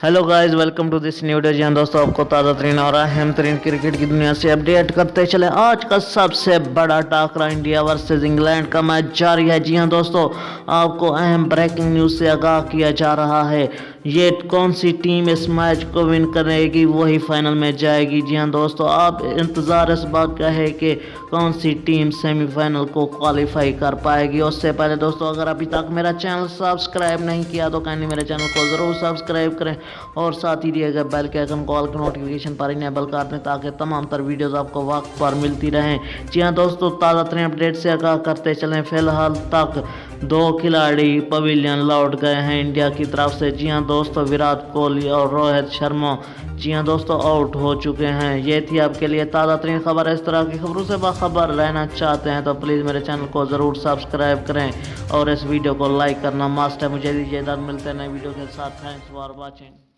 Hello guys, welcome to this new video. जी हाँ दोस्तों, आपको ताज़ा तरीन और अहम तरीन क्रिकेट की दुनिया से अपडेट करते चले। आज का सबसे बड़ा टाकरा इंडिया वर्सेस इंग्लैंड का मैच जारी है। जी हाँ दोस्तों, आपको अहम ब्रेकिंग न्यूज़ से आगाह किया जा रहा है। ये कौन सी टीम इस मैच को विन करेगी वही फाइनल में जाएगी। जी हाँ दोस्तों, आप इंतज़ार इस बात का है कि कौन सी टीम सेमीफाइनल को क्वालिफाई कर पाएगी। उससे पहले दोस्तों, अगर अभी तक मेरा चैनल सब्सक्राइब नहीं किया तो काइंडली मेरे चैनल को ज़रूर सब्सक्राइब करें और साथ ही दिए गए बेल के आइकन कॉल के नोटिफिकेशन पर इनेबल कर दें ताकि तमाम तर वीडियोस आपको वक्त पर मिलती रहें। जी हाँ दोस्तों, ताज़ा तरीन अपडेट से आगाह करते चलें। फिलहाल तक 2 खिलाड़ी पवेलियन लौट गए हैं इंडिया की तरफ से। जी हाँ दोस्तों, विराट कोहली और रोहित शर्मा जी हाँ दोस्तों आउट हो चुके हैं। ये थी आपके लिए ताज़ा तरीन खबर। इस तरह की खबरों से बाखबर रहना चाहते हैं तो प्लीज़ मेरे चैनल को ज़रूर सब्सक्राइब करें और इस वीडियो को लाइक करना मस्ट है। मुझे दीजिए इजाज़त, मिलते हैं नई वीडियो के साथ। Thanks for watching.